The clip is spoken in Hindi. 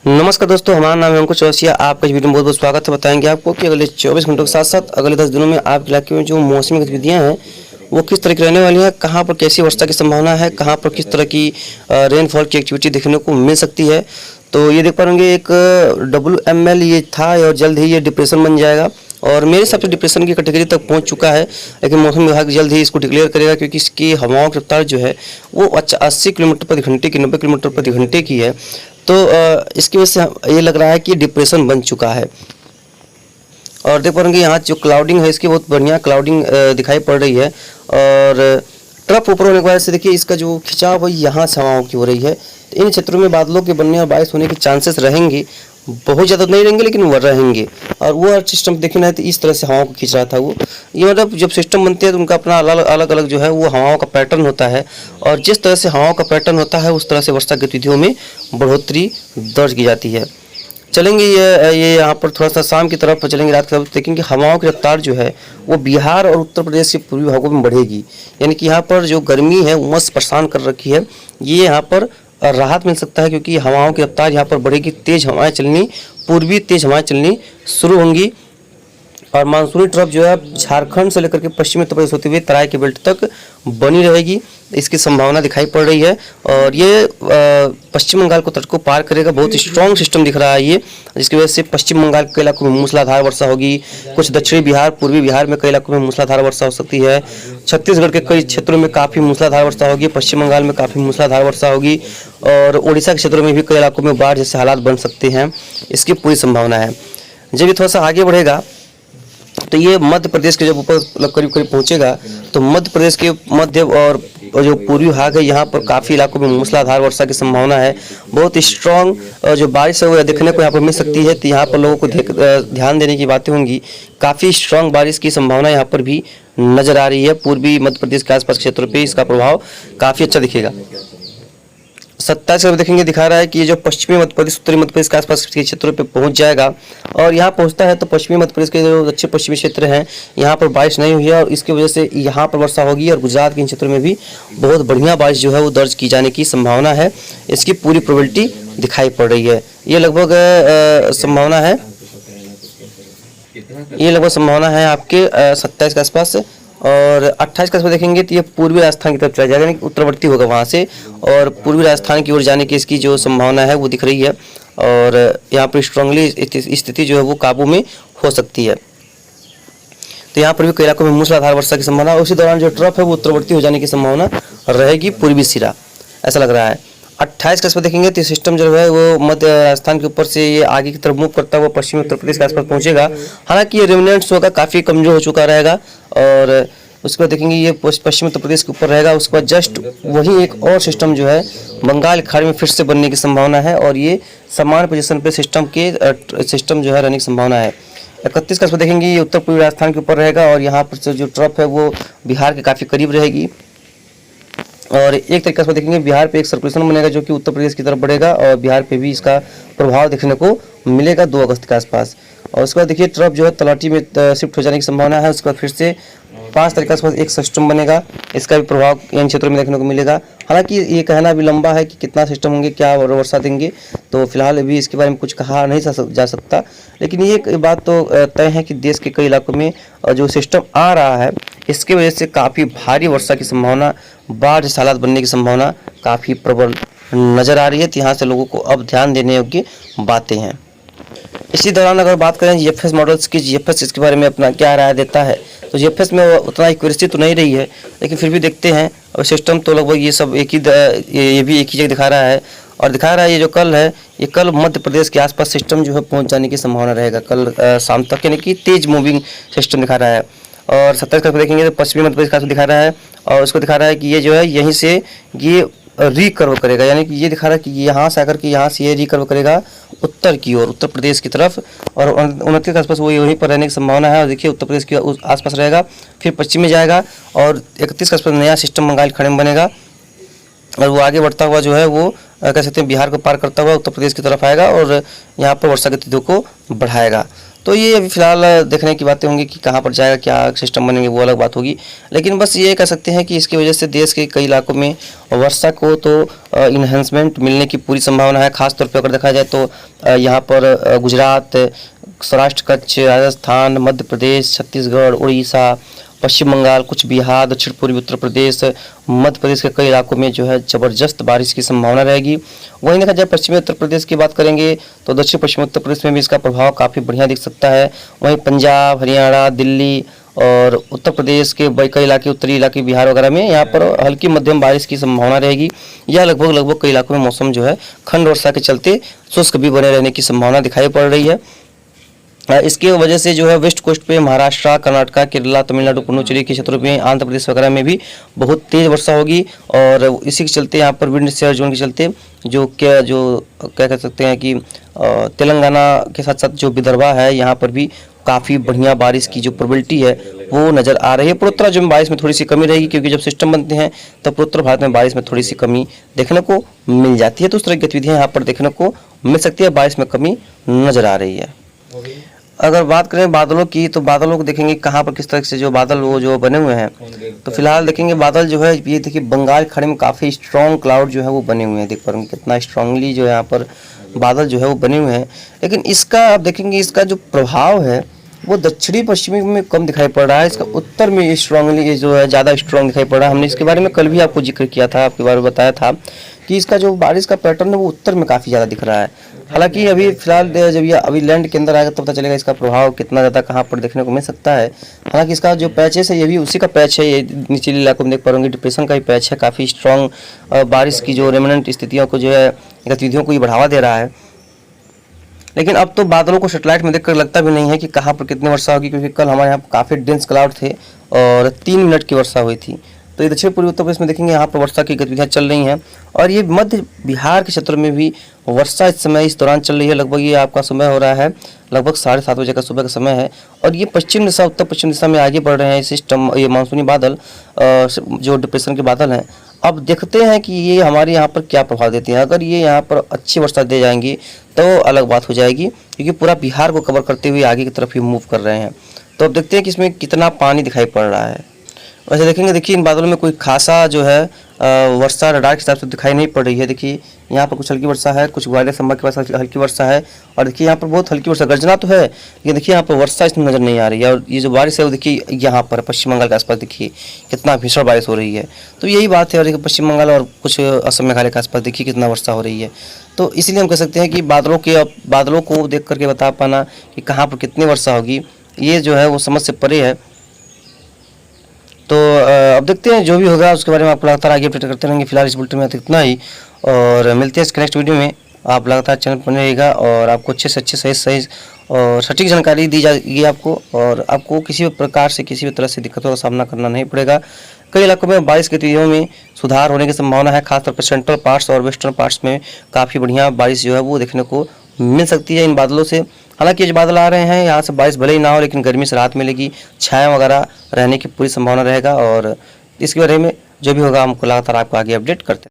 नमस्कार दोस्तों, हमारा नाम है अंकुश चौरसिया। आपका इस वीडियो में बहुत बहुत स्वागत है। बताएंगे आपको कि अगले 24 घंटों के साथ साथ अगले 10 दिनों में आपके इलाके में जो मौसमी गतिविधियां हैं वो किस तरह की रहने वाली हैं, कहां पर कैसी वर्षा की संभावना है, कहां पर किस तरह की रेनफॉल की एक्टिविटी देखने को मिल सकती है। तो ये देख पाएंगे एक WML ये था और जल्द ही ये डिप्रेशन बन जाएगा और मेरे हिसाब से डिप्रेशन की कैटेगरी तक पहुंच चुका है। लेकिन मौसम विभाग जल्द ही इसको डिक्लेयर करेगा क्योंकि इसकी हवाओं की रफ्तार जो है वो 80 किलोमीटर प्रति घंटे की 90 किलोमीटर प्रति घंटे की है। तो इसकी वजह से ये लग रहा है कि डिप्रेशन बन चुका है। और देख पाएंगे यहाँ जो क्लाउडिंग है इसकी बहुत बढ़िया क्लाउडिंग दिखाई पड़ रही है और ट्रफ ऊपर होने की वजह से देखिए इसका जो खिंचाव है यहाँ से हवाओं की हो रही है। तो इन क्षेत्रों में बादलों के बनने और बारिश होने के चांसेस रहेंगे, बहुत ज़्यादा नहीं रहेंगे लेकिन वो रहेंगे। और वो सिस्टम देखना है तो इस तरह से हवाओं को खींच रहा था वो। ये मतलब जब सिस्टम बनते हैं तो उनका अपना अलग अलग जो है वो हवाओं का पैटर्न होता है और जिस तरह से हवाओं का पैटर्न होता है उस तरह से वर्षा गतिविधियों में बढ़ोतरी दर्ज की जाती है। चलेंगे ये यहाँ पर थोड़ा सा शाम की तरफ चलेंगे, रात की तरफ देखेंगे हवाओं की रफ्तार जो है वो बिहार और उत्तर प्रदेश के पूर्वी भागों में बढ़ेगी। यानी कि यहाँ पर जो गर्मी है उमस परेशान कर रखी है, ये यहाँ पर राहत मिल सकता है क्योंकि हवाओं की रफ्तार यहाँ पर बढ़ेगी। तेज हवाएं चलनी, पूर्वी तेज हवाएं चलनी शुरू होंगी और मानसूनी ट्रफ जो है झारखंड से लेकर के पश्चिमी उत्तर प्रदेश होते हुए तराई के बेल्ट तक बनी रहेगी, इसकी संभावना दिखाई पड़ रही है। और ये पश्चिम बंगाल को तट को पार करेगा। बहुत स्ट्रॉन्ग सिस्टम दिख रहा है ये, जिसकी वजह से पश्चिम बंगाल के इलाकों में मूसलाधार वर्षा होगी। कुछ दक्षिणी बिहार, पूर्वी बिहार में कई इलाकों में मूसलाधार वर्षा हो सकती है। छत्तीसगढ़ के कई क्षेत्रों में काफ़ी मूसलाधार वर्षा होगी। पश्चिम बंगाल में काफ़ी मूसलाधार वर्षा होगी और उड़ीसा के क्षेत्रों में भी कई इलाकों में बाढ़ जैसे हालात बन सकते हैं, इसकी पूरी संभावना है। जब ये थोड़ा सा आगे बढ़ेगा तो ये मध्य प्रदेश के जब ऊपर करीब करीब पहुंचेगा तो मध्य प्रदेश के मध्य और जो पूर्वी भाग है यहाँ पर काफ़ी इलाकों में मूसलाधार वर्षा की संभावना है। बहुत स्ट्रॉन्ग जो बारिश है वो देखने को यहाँ पर मिल सकती है। तो यहाँ पर लोगों को ध्यान देने की बातें होंगी। काफ़ी स्ट्रॉन्ग बारिश की संभावना यहाँ पर भी नजर आ रही है। पूर्वी मध्य प्रदेश के आसपास क्षेत्रों पर इसका प्रभाव काफ़ी अच्छा दिखेगा। 27 का देखेंगे दिखा रहा है कि ये जो पश्चिमी मध्य प्रदेश, उत्तरी मध्य प्रदेश के आसपास के क्षेत्रों पे पहुंच जाएगा और यहाँ पहुंचता है तो पश्चिमी मध्य प्रदेश के जो दक्षिण पश्चिमी क्षेत्र हैं यहाँ पर बारिश नहीं हुई है और इसकी वजह से यहाँ पर वर्षा होगी और गुजरात के इन क्षेत्रों में भी बहुत बढ़िया बारिश जो है वो दर्ज की जाने की संभावना है। इसकी पूरी प्रोबेबिलिटी दिखाई पड़ रही है। ये लगभग संभावना है, ये लगभग संभावना है आपके 27 के आसपास। और 28 का देखेंगे तो ये पूर्वी राजस्थान की तरफ चला जाएगा, यानी उत्तरवर्ती होगा वहाँ से और पूर्वी राजस्थान की ओर जाने की इसकी जो संभावना है वो दिख रही है। और यहाँ पर स्ट्रांगली स्थिति जो है वो काबू में हो सकती है। तो यहाँ पर भी कई इलाकों में मूसलाधार वर्षा की संभावना, उसी दौरान जो ट्रफ है वो उत्तरवर्ती हो जाने की संभावना रहेगी, पूर्वी सिरा ऐसा लग रहा है। 28 का देखेंगे तो सिस्टम जो है वो मध्य राजस्थान के ऊपर से ये आगे की तरफ मूव करता हुआ पश्चिमी उत्तर प्रदेश के आसपास पहुंचेगा। हालांकि ये रेमिनेंट्स होगा, काफ़ी कमजोर हो चुका रहेगा और उसके बाद देखेंगे ये पश्चिमी उत्तर प्रदेश के ऊपर रहेगा। उसके बाद जस्ट वही एक और सिस्टम जो है बंगाल खाड़ी में फिर से बनने की संभावना है और ये समान पोजीशन पे सिस्टम जो है रहने की संभावना है। 31 का देखेंगे ये उत्तर पूर्वी राजस्थान के ऊपर रहेगा और यहाँ पर से जो ट्रफ है वो बिहार के काफ़ी करीब रहेगी। और एक तरीके से देखेंगे बिहार पे एक सर्कुलेशन बनेगा जो कि उत्तर प्रदेश की तरफ बढ़ेगा और बिहार पे भी इसका प्रभाव देखने को मिलेगा 2 अगस्त के आसपास। और उसके बाद देखिए ट्रफ जो है तलहटी में शिफ्ट हो जाने की संभावना है। उसके बाद फिर से 5 तारीख के एक सिस्टम बनेगा, इसका भी प्रभाव इन क्षेत्रों में देखने को मिलेगा। हालांकि ये कहना अभी लंबा है कि कितना सिस्टम होंगे, क्या वर्षा देंगे, तो फिलहाल अभी इसके बारे में कुछ कहा नहीं जा सकता। लेकिन ये बात तो तय है कि देश के कई इलाकों में जो सिस्टम आ रहा है इसकी वजह से काफ़ी भारी वर्षा की संभावना, बाढ़ जैसे हालात बनने की संभावना काफ़ी प्रबल नज़र आ रही है। तो यहाँ से लोगों को अब ध्यान देने योग्य बातें हैं। इसी दौरान अगर बात करें जीएफएस मॉडल्स की, जीएफएस इसके बारे में अपना क्या राय देता है, तो जीएफएस में उतना एक्यूरेसी तो नहीं रही है लेकिन फिर भी देखते हैं। और सिस्टम तो लगभग ये सब ये भी एक ही जगह दिखा रहा है और दिखा रहा है ये जो कल है ये कल मध्य प्रदेश के आसपास सिस्टम जो है पहुंच जाने की संभावना रहेगा कल शाम तक, यानी कि तेज मूविंग सिस्टम दिखा रहा है। और 27 का देखेंगे तो पश्चिमी मध्य प्रदेश का दिखा रहा है और उसको दिखा रहा है कि ये जो है यहीं से ये रिकर्व करेगा, यानी कि ये दिखा रहा है कि यहाँ से आकर के यहाँ से ये रिकर्व करेगा उत्तर की ओर, उत्तर प्रदेश की तरफ। और 29 के आसपास वो वहीं पर रहने की संभावना है और देखिए उत्तर प्रदेश के आसपास रहेगा, फिर पश्चिम में जाएगा और 31 के आसपास नया सिस्टम बंगाल खाड़ी में बनेगा और वो आगे बढ़ता हुआ जो है वो कह सकते हैं बिहार को पार करता हुआ उत्तर प्रदेश की तरफ आएगा और यहाँ पर वर्षा गतिविधियों को बढ़ाएगा। तो ये अभी फिलहाल देखने की बातें होंगी कि कहाँ पर जाएगा, क्या सिस्टम बनेंगे, वो अलग बात होगी। लेकिन बस ये कह सकते हैं कि इसकी वजह से देश के कई इलाकों में वर्षा को तो इन्हेंसमेंट मिलने की पूरी संभावना है। खासतौर पर अगर देखा जाए तो यहाँ पर गुजरात, सौराष्ट्र, कच्छ, राजस्थान, मध्य प्रदेश, छत्तीसगढ़, उड़ीसा, पश्चिम बंगाल, कुछ बिहार, दक्षिण पूर्वी उत्तर प्रदेश, मध्य प्रदेश के कई इलाकों में जो है ज़बरदस्त बारिश की संभावना रहेगी। वहीं देखा जाए पश्चिमी उत्तर प्रदेश की बात करेंगे तो दक्षिण पश्चिमी उत्तर प्रदेश में भी इसका प्रभाव काफ़ी बढ़िया दिख सकता है। वहीं पंजाब, हरियाणा, दिल्ली और उत्तर प्रदेश के कई इलाके, उत्तरी इलाके, बिहार वगैरह में यहाँ पर हल्की मध्यम बारिश की संभावना रहेगी। यह लगभग कई इलाकों में मौसम जो है खंड वर्षा के चलते शुष्क भी बने रहने की संभावना दिखाई पड़ रही है। इसके वजह से जो है वेस्ट कोस्ट पे महाराष्ट्र, कर्नाटक, केरला, तमिलनाडु, पुडुचेरी के क्षेत्रों में, आंध्र प्रदेश वगैरह में भी बहुत तेज वर्षा होगी। और इसी के चलते यहाँ पर विंड शेयर जोन के चलते जो क्या कह सकते हैं कि तेलंगाना के साथ साथ जो विदर्भा है यहाँ पर भी काफ़ी बढ़िया बारिश की जो प्रोबेबिलिटी है वो नज़र आ रही है। पूर्वोत्तर में बारिश में थोड़ी सी कमी रहेगी, क्योंकि जब सिस्टम बनते हैं तब पूर्वोत्तर भारत में बारिश में थोड़ी सी कमी देखने को मिल जाती है। तो उस तरह की गतिविधियाँ यहाँ पर देखने को मिल सकती है, बारिश में कमी नज़र आ रही है। अगर बात करें बादलों की, तो बादलों को देखेंगे कहाँ पर किस तरह से जो बादल वो जो बने हुए हैं। तो फिलहाल देखेंगे बादल जो है ये देखिए बंगाल खाड़ी में काफ़ी स्ट्रॉन्ग क्लाउड जो है वो बने हुए हैं। देख पा रहे हैं कितना स्ट्रांगली जो है यहाँ पर बादल जो है वो बने हुए हैं। लेकिन इसका आप देखेंगे इसका जो प्रभाव है वो दक्षिणी पश्चिमी में कम दिखाई पड़ रहा है। इसका उत्तर में स्ट्रांगली जो है ज़्यादा स्ट्रॉन्ग दिखाई पड़ रहा है। हमने इसके बारे में कल भी आपको जिक्र किया था, आपके बारे में बताया था कि इसका जो बारिश का पैटर्न है वो उत्तर में काफ़ी ज़्यादा दिख रहा है। हालांकि अभी फिलहाल जब ये अभी लैंड के अंदर आएगा तो पता चलेगा इसका प्रभाव कितना ज़्यादा कहाँ पर देखने को मिल सकता है। हालांकि इसका जो पैचेस है ये भी उसी का पैच है, ये निचले इलाकों में देख पा रहे डिप्रेशन का ही पैच है। काफ़ी स्ट्रॉन्ग बारिश की जो रेमिनेंट स्थितियों को जो है गतिविधियों को ये बढ़ावा दे रहा है। लेकिन अब तो बादलों को सैटेलाइट में देखकर लगता भी नहीं है कि कहाँ पर कितनी वर्षा होगी, क्योंकि कल हमारे यहाँ काफ़ी डेंस क्लाउड थे और 3 मिनट की वर्षा हुई थी। तो ये दक्षिण पूर्वी उत्तर प्रदेश में देखेंगे यहाँ पर वर्षा की गतिविधियाँ चल रही हैं। और ये मध्य बिहार के क्षेत्र में भी वर्षा इस समय इस दौरान चल रही है। लगभग ये आपका समय हो रहा है लगभग 7:30 बजे का सुबह का समय है। और ये पश्चिम दिशा, उत्तर पश्चिम दिशा में आगे बढ़ रहे हैं सिस्टम, ये मानसूनी बादल जो डिप्रेशन के बादल हैं। अब देखते हैं कि ये हमारे यहाँ पर क्या प्रभाव देते हैं। अगर ये यहाँ पर अच्छी वर्षा दे जाएंगी तो अलग बात हो जाएगी, क्योंकि पूरा बिहार को कवर करते हुए आगे की तरफ ही मूव कर रहे हैं। तो अब देखते हैं कि इसमें कितना पानी दिखाई पड़ रहा है। वैसे देखेंगे, देखिए इन बादलों में कोई खासा जो है वर्षा रडार के हिसाब से दिखाई नहीं पड़ रही है। देखिए यहाँ पर कुछ हल्की वर्षा है, कुछ ग्वालियर संभाग के पास हल्की वर्षा है। और देखिए यहाँ पर बहुत हल्की वर्षा, गर्जना तो है लेकिन देखिए यहाँ पर वर्षा इसमें नज़र नहीं आ रही है। और ये जो बारिश है वो देखिए यहाँ पर पश्चिम बंगाल के आसपास देखिए कितना भीषण बारिश हो रही है। तो यही बात है। और देखिए पश्चिम बंगाल और कुछ असम मेघालय के आसपास देखिए कितना वर्षा हो रही है। तो इसलिए हम कह सकते हैं कि बादलों को देख करके बता पाना कि कहाँ पर कितनी वर्षा होगी ये जो है वो समझ से परे है। तो अब देखते हैं जो भी होगा उसके बारे में आपको लगातार आगे अपडेट करते रहेंगे। फिलहाल इस बुलेटिन में इतना ही, और मिलते हैं इसके नेक्स्ट वीडियो में। आप लगातार चैनल पर बने रहिएगा और आपको अच्छे से अच्छे सही और सटीक जानकारी दी जाएगी आपको, और आपको किसी भी प्रकार से किसी भी तरह से दिक्कतों का सामना करना नहीं पड़ेगा। कई इलाकों में बारिश गतिविधियों में सुधार होने की संभावना है। खासतौर पर सेंट्रल पार्ट्स और वेस्टर्न पार्ट्स में काफ़ी बढ़िया बारिश जो है वो देखने को मिल सकती है इन बादलों से। हालांकि जो बादल आ रहे हैं यहाँ से बारिश भले ही ना हो, लेकिन गर्मी से राहत मिलेगी, छाया वगैरह रहने की पूरी संभावना रहेगा। और इसके बारे में जो भी होगा हमको लगातार आपको आगे अपडेट करते हैं।